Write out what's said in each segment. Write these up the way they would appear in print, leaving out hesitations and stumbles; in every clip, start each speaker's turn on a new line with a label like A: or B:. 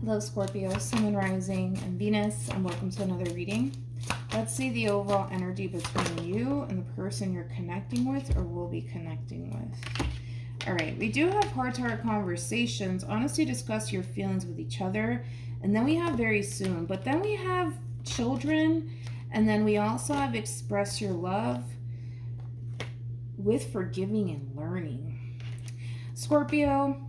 A: Hello Scorpio, Sun and Rising, and Venus, and welcome to another reading. Let's see the overall energy between you and the person you're connecting with or will be connecting with. All right, we do have heart-to-heart conversations. Honestly, discuss your feelings with each other. And then we have very soon. But then we have children. And then we also have express your love with forgiving and learning. Scorpio,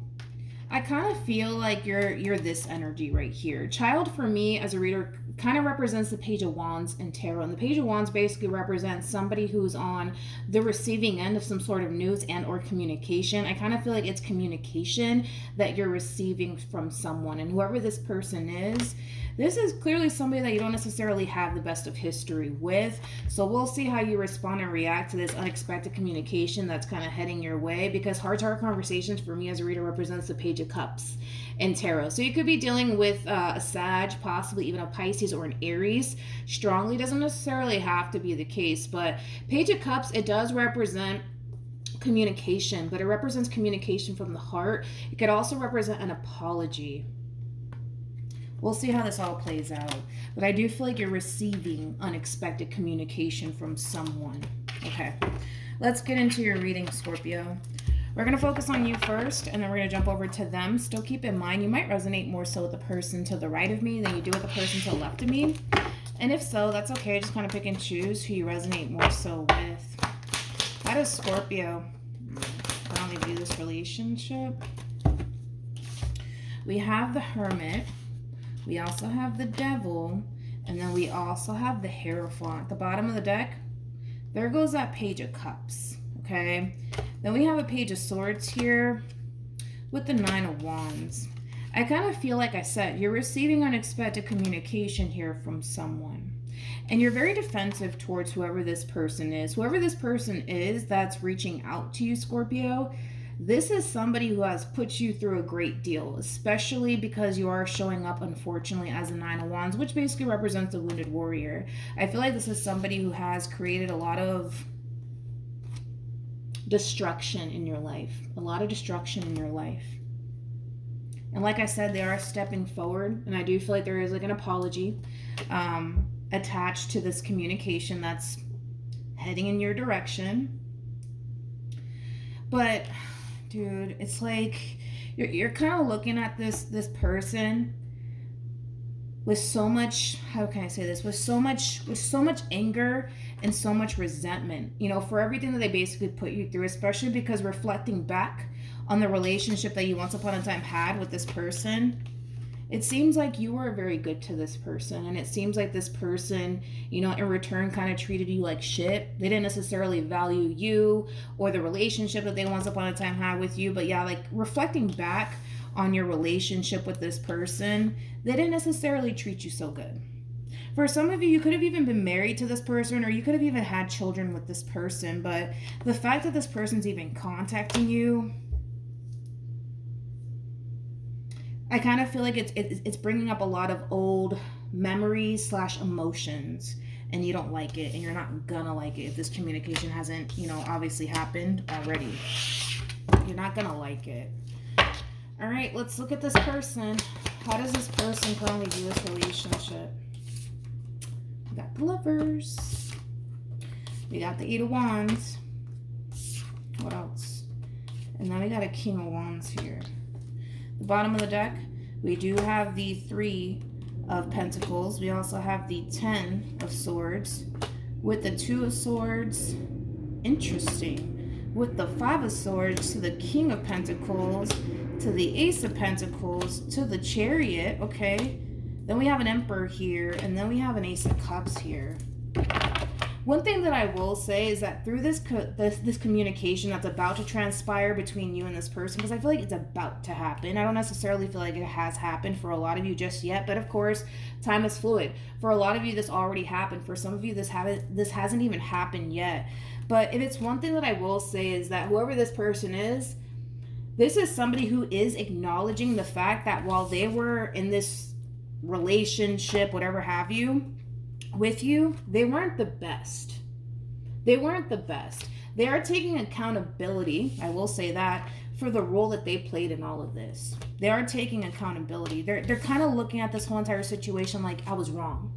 A: I kind of feel like you're this energy right here. Child, for me as a reader, kind of represents the Page of Wands in Tarot. And the Page of Wands basically represents somebody who's on the receiving end of some sort of news and or communication. I kind of feel like it's communication that you're receiving from someone. And whoever this person is, this is clearly somebody that you don't necessarily have the best of history with. So we'll see how you respond and react to this unexpected communication that's kind of heading your way, because heart-to-heart conversations for me as a reader represents the Page of Cups in Tarot. So you could be dealing with a Sag, possibly even a Pisces or an Aries. Strongly doesn't necessarily have to be the case, but Page of Cups, it does represent communication, but it represents communication from the heart. It could also represent an apology. We'll see how this all plays out. But I do feel like you're receiving unexpected communication from someone. Okay, let's get into your reading, Scorpio. We're going to focus on you first, and then we're going to jump over to them. Still keep in mind, you might resonate more so with the person to the right of me than you do with the person to the left of me. And if so, that's okay. Just kind of pick and choose who you resonate more so with. How does Scorpio finally view this relationship? We have the Hermit. We also have the Devil, and then we also have the Hierophant. At the bottom of the deck, there goes that Page of Cups, okay? Then we have a Page of Swords here with the Nine of Wands. I kind of feel like I said, you're receiving unexpected communication here from someone. And you're very defensive towards whoever this person is. Whoever this person is that's reaching out to you, Scorpio, this is somebody who has put you through a great deal, especially because you are showing up, unfortunately, as a Nine of Wands, which basically represents a wounded warrior. I feel like this is somebody who has created a lot of destruction in your life. A lot of destruction in your life. And like I said, they are stepping forward, and I do feel like there is like an apology attached to this communication that's heading in your direction. But dude, it's like you're kind of looking at this person with so much, how can I say this, with so much anger and so much resentment, you know, for everything that they basically put you through, especially because reflecting back on the relationship that you once upon a time had with this person. It seems like you were very good to this person, and it seems like this person, you know, in return kind of treated you like shit. They didn't necessarily value you or the relationship that they once upon a time had with you, but yeah, like reflecting back on your relationship with this person, they didn't necessarily treat you so good. For some of you, you could have even been married to this person, or you could have even had children with this person, but the fact that this person's even contacting you, I kind of feel like it's bringing up a lot of old memories / emotions, and you don't like it, and you're not gonna like it if this communication hasn't, you know, obviously happened already. You're not gonna like it. All right, let's look at this person. How does this person currently view this relationship? We got the Lovers. We got the Eight of Wands. What else? And then we got a King of Wands here. The bottom of the deck, we do have the Three of Pentacles. We also have the Ten of Swords with the Two of Swords. Interesting. With the Five of Swords to the King of Pentacles, to the Ace of Pentacles, to the Chariot. Okay. Then we have an Emperor here, and then we have an Ace of Cups here. One thing that I will say is that through this communication that's about to transpire between you and this person, because I feel like it's about to happen. I don't necessarily feel like it has happened for a lot of you just yet, but of course, time is fluid. For a lot of you, this already happened. For some of you, this hasn't even happened yet. But if it's one thing that I will say is that whoever this person is, this is somebody who is acknowledging the fact that while they were in this relationship, whatever have you, with you, they weren't the best. They weren't the best. They are taking accountability, I will say that, for the role that they played in all of this. They are taking accountability. They're kind of looking at this whole entire situation like, I was wrong.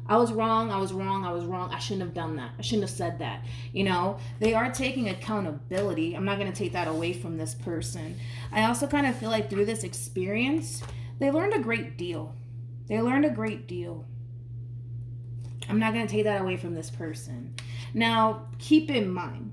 A: I was wrong. I shouldn't have done that. I shouldn't have said that. You know, they are taking accountability. I'm not going to take that away from this person. I also kind of feel like through this experience, they learned a great deal. I'm not going to take that away from this person. Now, keep in mind,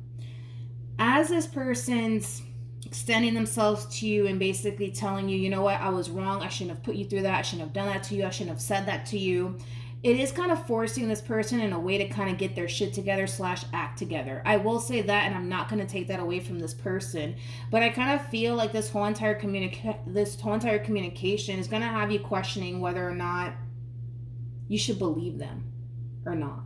A: as this person's extending themselves to you and basically telling you, you know what, I was wrong. I shouldn't have put you through that. I shouldn't have done that to you. I shouldn't have said that to you. It is kind of forcing this person in a way to kind of get their shit together / act together. I will say that, and I'm not going to take that away from this person. But I kind of feel like this whole entire communication is going to have you questioning whether or not you should believe them or not.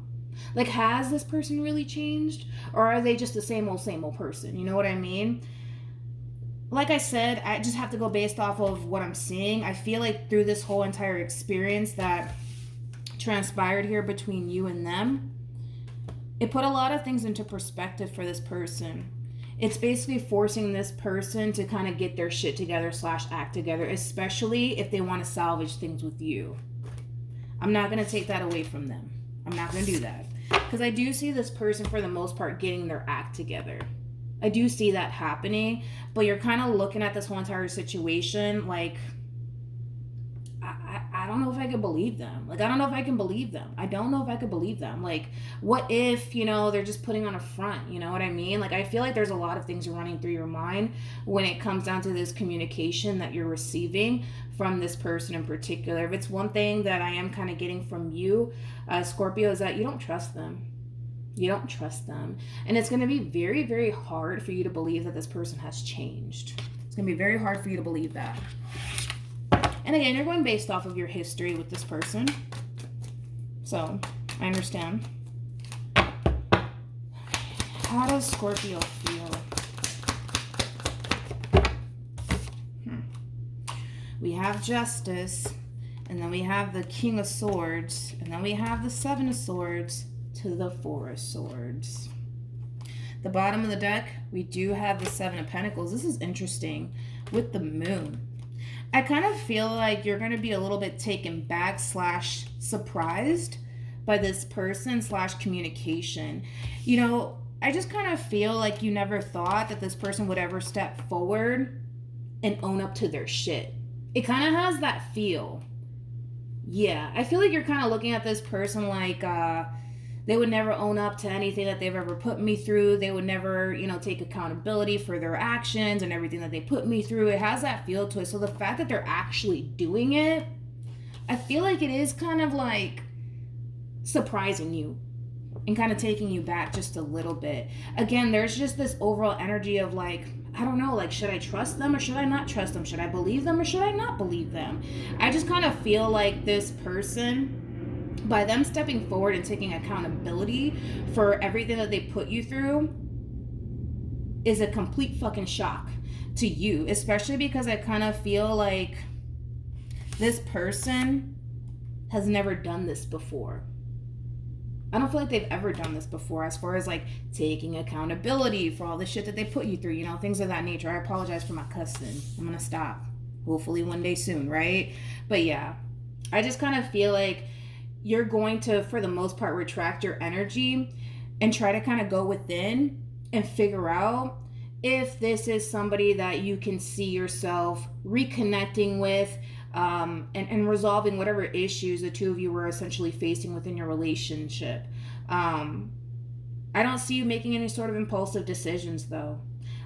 A: Like, has this person really changed? Or are they just the same old person? You know what I mean? Like I said, I just have to go based off of what I'm seeing. I feel like through this whole entire experience that transpired here between you and them, it put a lot of things into perspective for this person. It's basically forcing this person to kind of get their shit together / act together, especially if they want to salvage things with you. I'm not going to take that away from them. I'm not going to do that. Because I do see this person, for the most part, getting their act together. I do see that happening. But you're kind of looking at this whole entire situation like, I don't know if I could believe them. Like, I don't know if I can believe them. I don't know if I could believe them. Like, what if, you know, they're just putting on a front? You know what I mean? Like, I feel like there's a lot of things running through your mind when it comes down to this communication that you're receiving from this person in particular. If it's one thing that I am kind of getting from you, Scorpio, is that you don't trust them. You don't trust them. And it's going to be very, very hard for you to believe that this person has changed. It's going to be very hard for you to believe that. And again, you're going based off of your history with this person. So, I understand. How does Scorpio feel? We have Justice, and then we have the King of Swords, and then we have the Seven of Swords to the Four of Swords. The bottom of the deck, we do have the Seven of Pentacles. This is interesting with the Moon. I kind of feel like you're going to be a little bit taken back / surprised by this person / communication. You know, I just kind of feel like you never thought that this person would ever step forward and own up to their shit. It kind of has that feel. Yeah, I feel like you're kind of looking at this person like they would never own up to anything that they've ever put me through. They would never, you know, take accountability for their actions and everything that they put me through. It has that feel to it. So the fact that they're actually doing it, I feel like it is kind of like surprising you and kind of taking you back just a little bit. Again, there's just this overall energy of like, I don't know, like, should I trust them or should I not trust them? Should I believe them or should I not believe them? I just kind of feel like this person, by them stepping forward and taking accountability for everything that they put you through, is a complete fucking shock to you, especially because I kind of feel like this person has never done this before. I don't feel like they've ever done this before as far as like taking accountability for all the shit that they put you through, you know, things of that nature. I apologize for my cussing. I'm gonna stop. Hopefully one day soon, right? But yeah, I just kind of feel like you're going to, for the most part, retract your energy and try to kind of go within and figure out if this is somebody that you can see yourself reconnecting with, and resolving whatever issues the two of you were essentially facing within your relationship. I don't see you making any sort of impulsive decisions, though.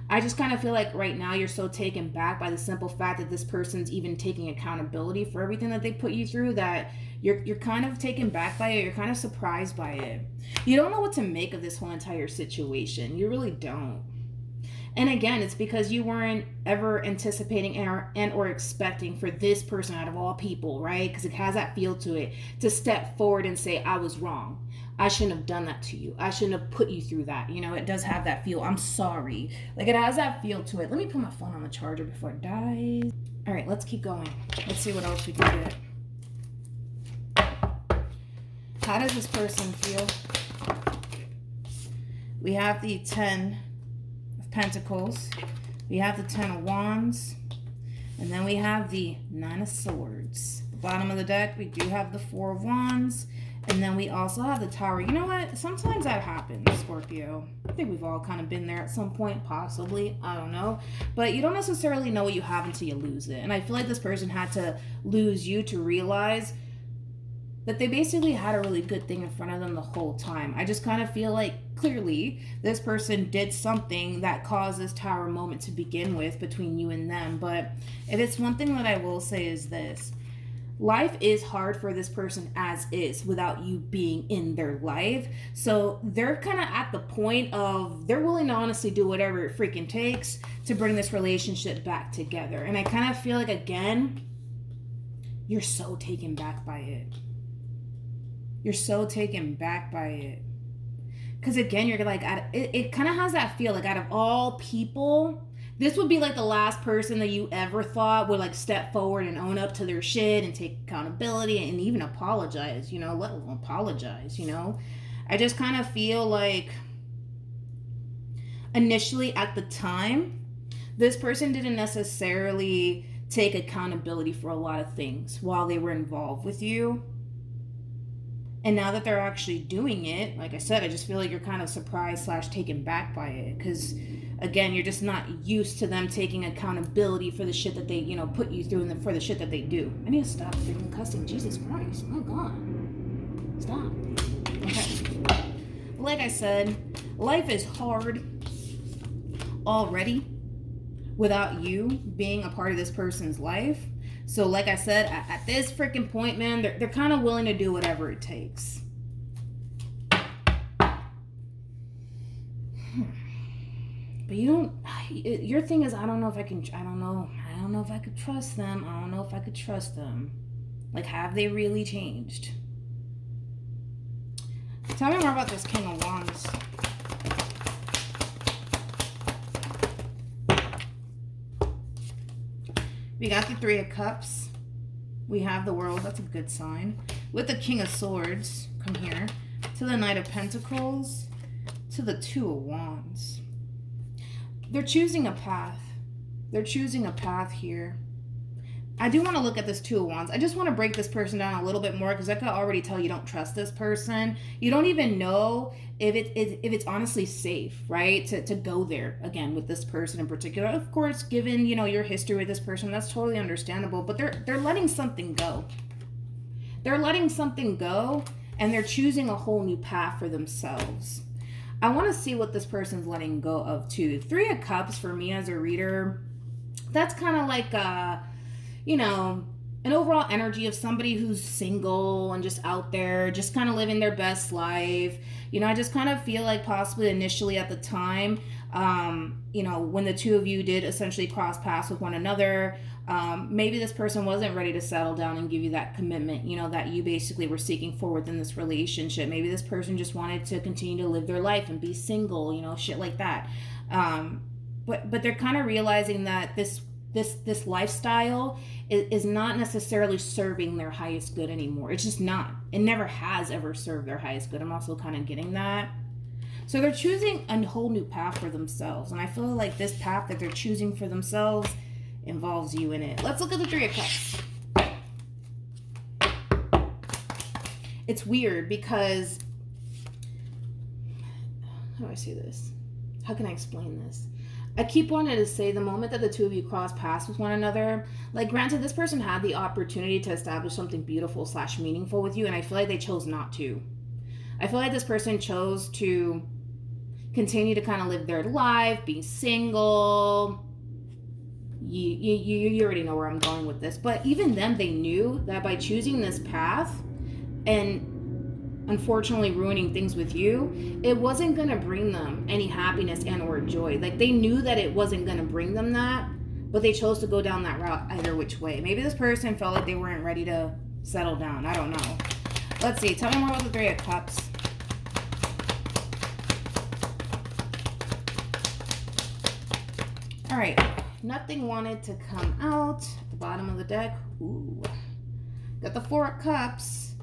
A: I just kind of feel like right now you're so taken back by the simple fact that this person's even taking accountability for everything that they put you through that you're kind of taken back by it. You're kind of surprised by it. You don't know what to make of this whole entire situation. You really don't. And again, it's because you weren't ever anticipating or expecting for this person out of all people, right? Because it has that feel to it, to step forward and say, I was wrong. I shouldn't have done that to you. I shouldn't have put you through that. You know, it does have that feel. I'm sorry. Like, it has that feel to it. Let me put my phone on the charger before it dies. All right, let's keep going. Let's see what else we can get. How does this person feel? We have the 10 of Pentacles. We have the Ten of Wands. And then we have the Nine of Swords. Bottom of the deck, we do have the Four of Wands. And then we also have the Tower. You know what? Sometimes that happens, Scorpio. I think we've all kind of been there at some point, possibly. I don't know. But you don't necessarily know what you have until you lose it. And I feel like this person had to lose you to realize that they basically had a really good thing in front of them the whole time. I just kind of feel like clearly this person did something that caused this Tower moment to begin with between you and them. But if it's one thing that I will say is this. Life is hard for this person as is without you being in their life. So they're kind of at the point of they're willing to honestly do whatever it freaking takes to bring this relationship back together. And I kind of feel like, again, you're so taken back by it. You're so taken back by it. Because again, you're like, it kind of has that feel like out of all people, this would be like the last person that you ever thought would like step forward and own up to their shit and take accountability and even apologize, you know, let alone apologize, you know. I just kind of feel like initially at the time, this person didn't necessarily take accountability for a lot of things while they were involved with you. And now that they're actually doing it, like I said, I just feel like you're kind of surprised / taken back by it. Because, again, you're just not used to them taking accountability for the shit that they, you know, put you through and for the shit that they do. I need to stop freaking cussing. Jesus Christ. My God. Stop. Okay. Like I said, life is hard already without you being a part of this person's life. So like I said, at this freaking point, man, they're kind of willing to do whatever it takes. But you don't, your thing is, I don't know if I could trust them. I don't know if I could trust them. Like, have they really changed? Tell me more about this King of Wands. We got the Three of Cups. We have the World. That's a good sign. With the King of Swords. Come here. To the Knight of Pentacles. To the Two of Wands. They're choosing a path. They're choosing a path here. I do want to look at this Two of Wands. I just want to break this person down a little bit more because I could already tell you don't trust this person. You don't even know if it's honestly safe, right? To go there again with this person in particular. Of course, given, you know, your history with this person, that's totally understandable. But they're letting something go. They're letting something go, and they're choosing a whole new path for themselves. I want to see what this person's letting go of too. Three of Cups for me as a reader, that's kind of like you know, an overall energy of somebody who's single and just out there, just kind of living their best life. You know, I just kind of feel like possibly initially at the time, you know, when the two of you did essentially cross paths with one another, maybe this person wasn't ready to settle down and give you that commitment, you know, that you basically were seeking for within this relationship. Maybe this person just wanted to continue to live their life and be single, you know, shit like that. But they're kind of realizing that this lifestyle is not necessarily serving their highest good anymore. It's just not. It never has ever served their highest good. I'm also kind of getting that. So they're choosing a whole new path for themselves. And I feel like this path that they're choosing for themselves involves you in it. Let's look at the Three of Cups. It's weird because, how do I say this? How can I explain this? I keep wanting to say the moment that the two of you cross paths with one another, like granted, this person had the opportunity to establish something beautiful / meaningful with you, and I feel like they chose not to. I feel like this person chose to continue to kind of live their life, be single. You already know where I'm going with this. But even then, they knew that by choosing this path and unfortunately ruining things with you, it wasn't going to bring them any happiness and or joy. Like, they knew that it wasn't going to bring them that, but they chose to go down that route either which way. Maybe this person felt like they weren't ready to settle down. I don't know. Let's see. Tell me more about the Three of Cups. All right. Nothing wanted to come out at the bottom of the deck. Ooh. Got the Four of Cups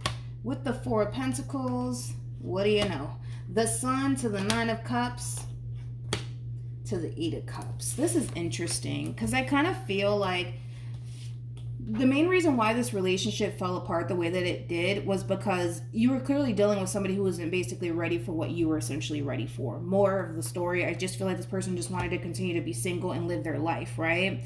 A: with the Four of Pentacles. What do you know? The Sun to the Nine of Cups to the Eight of Cups. This is interesting because I kind of feel like the main reason why this relationship fell apart the way that it did was because you were clearly dealing with somebody who wasn't basically ready for what you were essentially ready for. More of the story, I just feel like this person just wanted to continue to be single and live their life, right?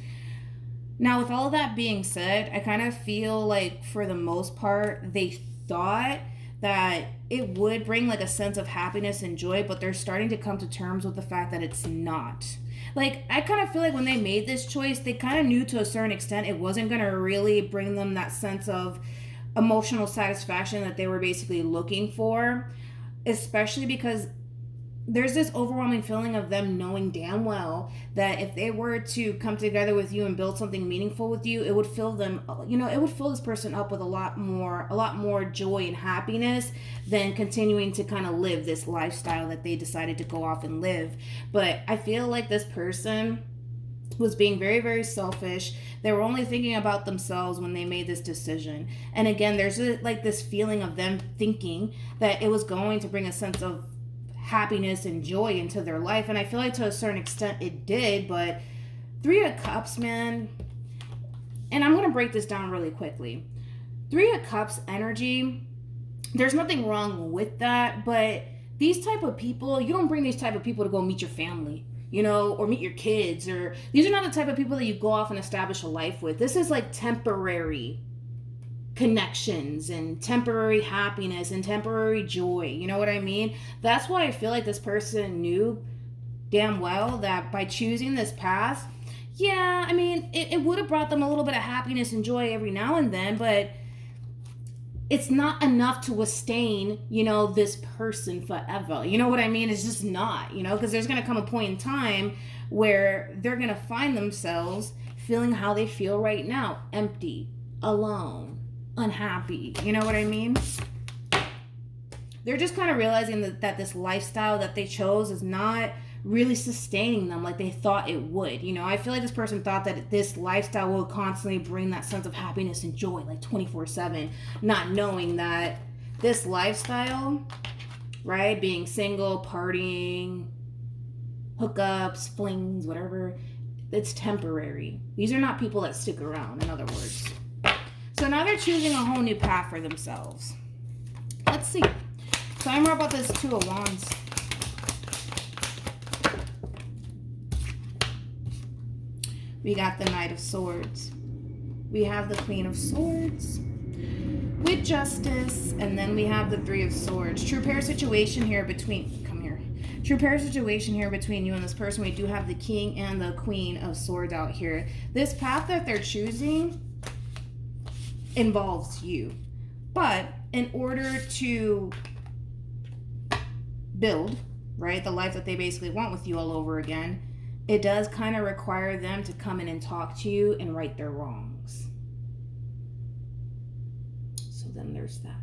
A: Now, with all of that being said, I kind of feel like for the most part, they thought that it would bring like a sense of happiness and joy, but they're starting to come to terms with the fact that it's not. Like, I kind of feel like when they made this choice, they kind of knew to a certain extent it wasn't going to really bring them that sense of emotional satisfaction that they were basically looking for, especially because there's this overwhelming feeling of them knowing damn well that if they were to come together with you and build something meaningful with you, it would fill them, it would fill this person up with a lot more joy and happiness than continuing to kind of live this lifestyle that they decided to go off and live. But I feel like this person was being very, very selfish. They were only thinking about themselves when they made this decision. And again, there's like this feeling of them thinking that it was going to bring a sense of happiness and joy into their life, and I feel like to a certain extent it did. But Three of Cups, man, and I'm gonna break this down really quickly. Three of Cups energy, there's nothing wrong with that, but these type of people, you don't bring these type of people to go meet your family, or meet your kids, or these are not the type of people that you go off and establish a life with. This is like temporary connections and temporary happiness and temporary joy. You know what I mean? That's why I feel like this person knew damn well that by choosing this path, yeah, I mean, it would have brought them a little bit of happiness and joy every now and then, but it's not enough to sustain, this person forever. You know what I mean? It's just not, because there's going to come a point in time where they're going to find themselves feeling how they feel right now, empty, alone, unhappy. You know what I mean? They're just kind of realizing that this lifestyle that they chose is not really sustaining them like they thought it would. I feel like this person thought that this lifestyle will constantly bring that sense of happiness and joy like 24/7, not knowing that this lifestyle, right, being single, partying, hookups, flings, whatever, it's temporary. These are not people that stick around, in other words. So now they're choosing a whole new path for themselves. Let's see. Tell me more about this Two of Wands. We got the Knight of Swords. We have the Queen of Swords with Justice. And then we have the Three of Swords. True pair situation here between... Come here. True pair situation here between you and this person. We do have the King and the Queen of Swords out here. This path that they're choosing involves you, but in order to build, right, the life that they basically want with you all over again, it does kind of require them to come in and talk to you and right their wrongs. So then there's that.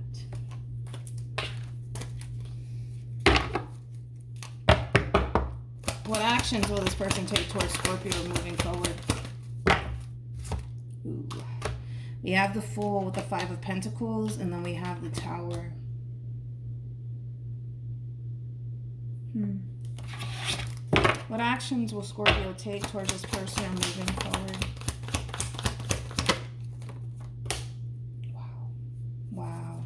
A: What actions will this person take towards Scorpio moving forward? Ooh. We have the Fool with the Five of Pentacles, and then we have the Tower. What actions will Scorpio take towards this person moving forward? Wow.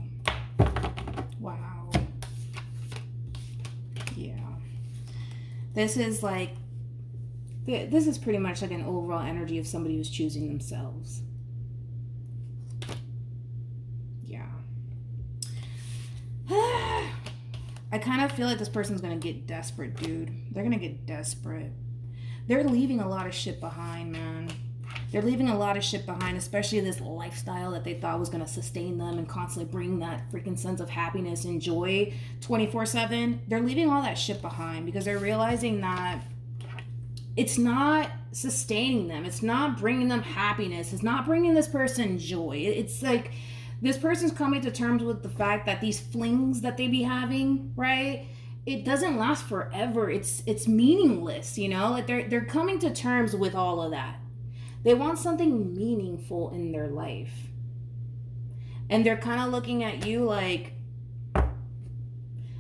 A: Yeah. This is pretty much like an overall energy of somebody who's choosing themselves. I kind of feel like this person's going to get desperate, dude. They're going to get desperate. They're leaving a lot of shit behind, man. They're leaving a lot of shit behind, especially this lifestyle that they thought was going to sustain them and constantly bring that freaking sense of happiness and joy 24/7. They're leaving all that shit behind because they're realizing that it's not sustaining them. It's not bringing them happiness. It's not bringing this person joy. It's like... this person's coming to terms with the fact that these flings that they be having, right, it doesn't last forever. It's meaningless, Like they're coming to terms with all of that. They want something meaningful in their life. And they're kind of looking at you like,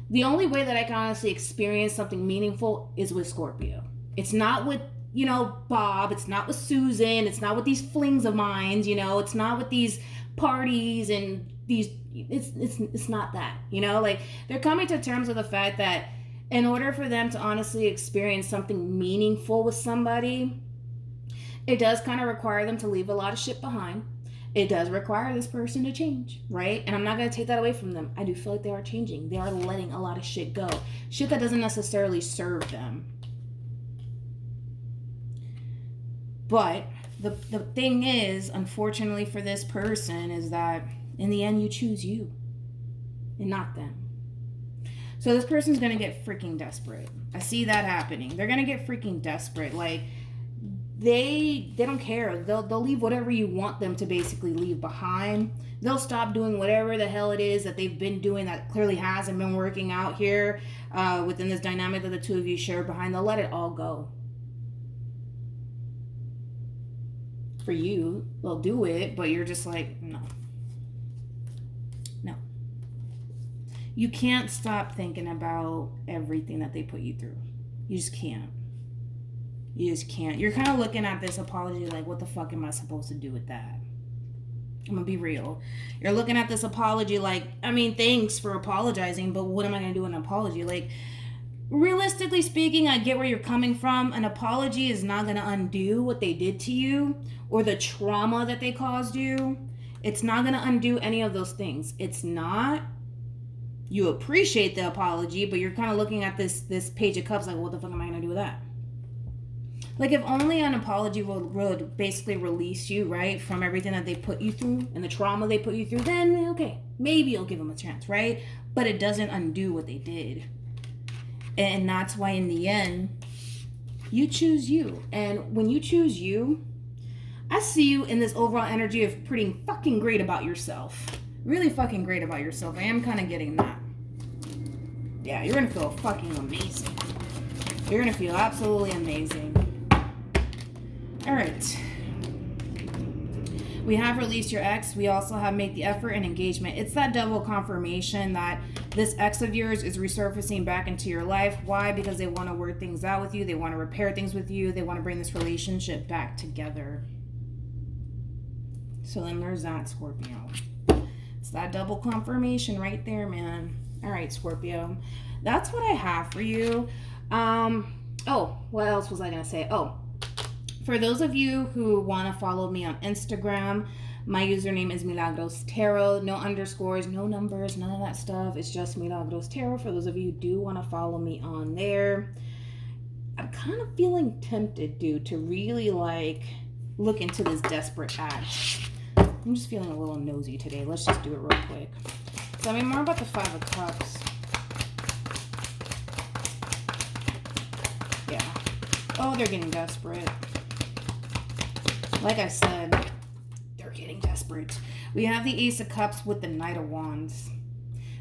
A: the only way that I can honestly experience something meaningful is with Scorpio. It's not with, you know, Bob. It's not with Susan. It's not with these flings of mine. You know, it's not with these parties and these. It's not that. You know, like they're coming to terms with the fact that in order for them to honestly experience something meaningful with somebody, it does kind of require them to leave a lot of shit behind. It does require this person to change, right? And I'm not going to take that away from them. I do feel like they are changing. They are letting a lot of shit go. Shit that doesn't necessarily serve them. But the thing is, unfortunately for this person, is that in the end you choose you and not them. So this person's going to get freaking desperate. I see that happening. They're going to get freaking desperate. Like, they don't care. They'll leave whatever you want them to basically leave behind. They'll stop doing whatever the hell it is that they've been doing that clearly hasn't been working out here within this dynamic that the two of you share behind. They'll let it all go. For you, they'll do it, but you're just like, no. You can't stop thinking about everything that they put you through. You just can't. You just can't. You're kind of looking at this apology like, what the fuck am I supposed to do with that? I'm going to be real. You're looking at this apology like, I mean, thanks for apologizing, but what am I going to do with an apology? Like, realistically speaking, I get where you're coming from. An apology is not going to undo what they did to you or the trauma that they caused you. It's not going to undo any of those things. It's not. You appreciate the apology, but you're kind of looking at this Page of Cups like, what the fuck am I going to do with that? Like, if only an apology would basically release you, right, from everything that they put you through and the trauma they put you through, then, okay, maybe you'll give them a chance, right? But it doesn't undo what they did. And that's why, in the end, you choose you. And when you choose you, I see you in this overall energy of pretty fucking great about yourself. Really fucking great about yourself. I am kind of getting that. Yeah, you're going to feel fucking amazing. You're going to feel absolutely amazing. All right. We have released your ex. We also have made the effort and engagement. It's that double confirmation that this ex of yours is resurfacing back into your life. Why? Because they want to work things out with you. They want to repair things with you. They want to bring this relationship back together. So then there's that, Scorpio. It's that double confirmation right there, man. All right, Scorpio. That's what I have for you. Oh, what else was I going to say? Oh, for those of you who want to follow me on Instagram, my username is MilagrosTarot. No underscores, no numbers, none of that stuff. It's just MilagrosTarot. For those of you who do want to follow me on there. I'm kind of feeling tempted, dude, to really, like, look into this desperate act. I'm just feeling a little nosy today. Let's just do it real quick. Tell me more about the Five of Cups. Yeah. Oh, they're getting desperate. Like I said, they're getting desperate. We have the Ace of Cups with the Knight of Wands.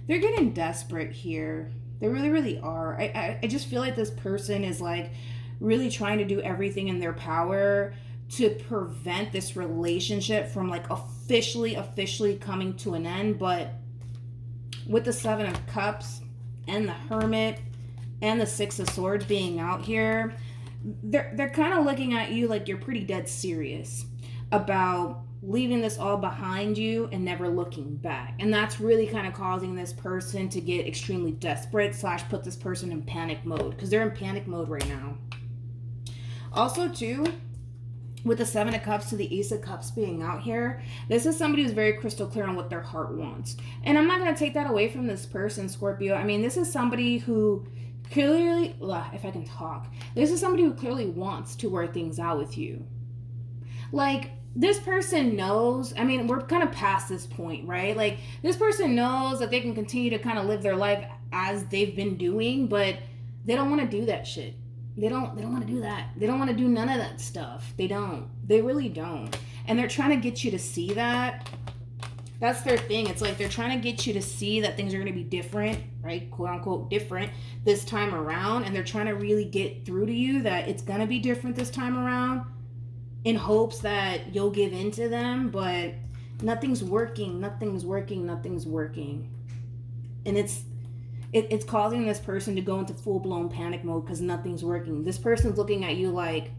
A: They're getting desperate here. They really, really are. I just feel like this person is, like, really trying to do everything in their power to prevent this relationship from, like, officially coming to an end. But with the Seven of Cups and the Hermit and the Six of Swords being out here, they're kind of looking at you like you're pretty dead serious about leaving this all behind you and never looking back. And that's really kind of causing this person to get extremely desperate / put this person in panic mode, because they're in panic mode right now. Also, too, with the Seven of Cups to the Ace of Cups being out here, this is somebody who's very crystal clear on what their heart wants. And I'm not going to take that away from this person, Scorpio. I mean, this is somebody who clearly, if I can talk, this is somebody who clearly wants to work things out with you. Like, this person knows, I mean, we're kind of past this point, right? Like, this person knows that they can continue to kind of live their life as they've been doing, but they don't want to do that shit. They don't want to do that. They don't want to do none of that stuff. They don't. They really don't. And they're trying to get you to see that. That's their thing. It's like they're trying to get you to see that things are going to be different, right? Quote unquote different this time around. And they're trying to really get through to you that it's going to be different this time around in hopes that you'll give in to them. But nothing's working. And it's causing this person to go into full-blown panic mode because nothing's working. This person's looking at you like,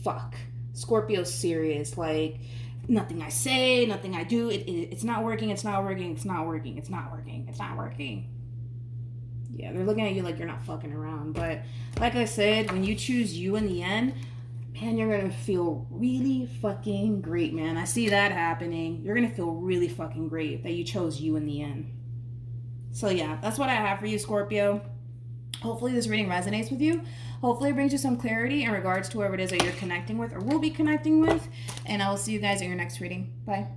A: fuck, Scorpio's serious. Like, nothing I say, nothing I do, it's not working, it's not working, it's not working, it's not working, it's not working. Yeah, they're looking at you like you're not fucking around. But like I said, when you choose you in the end, man, you're gonna feel really fucking great, man. I see that happening. You're gonna feel really fucking great that you chose you in the end. So yeah, that's what I have for you, Scorpio. Hopefully this reading resonates with you. Hopefully it brings you some clarity in regards to whoever it is that you're connecting with or will be connecting with. And I will see you guys in your next reading. Bye.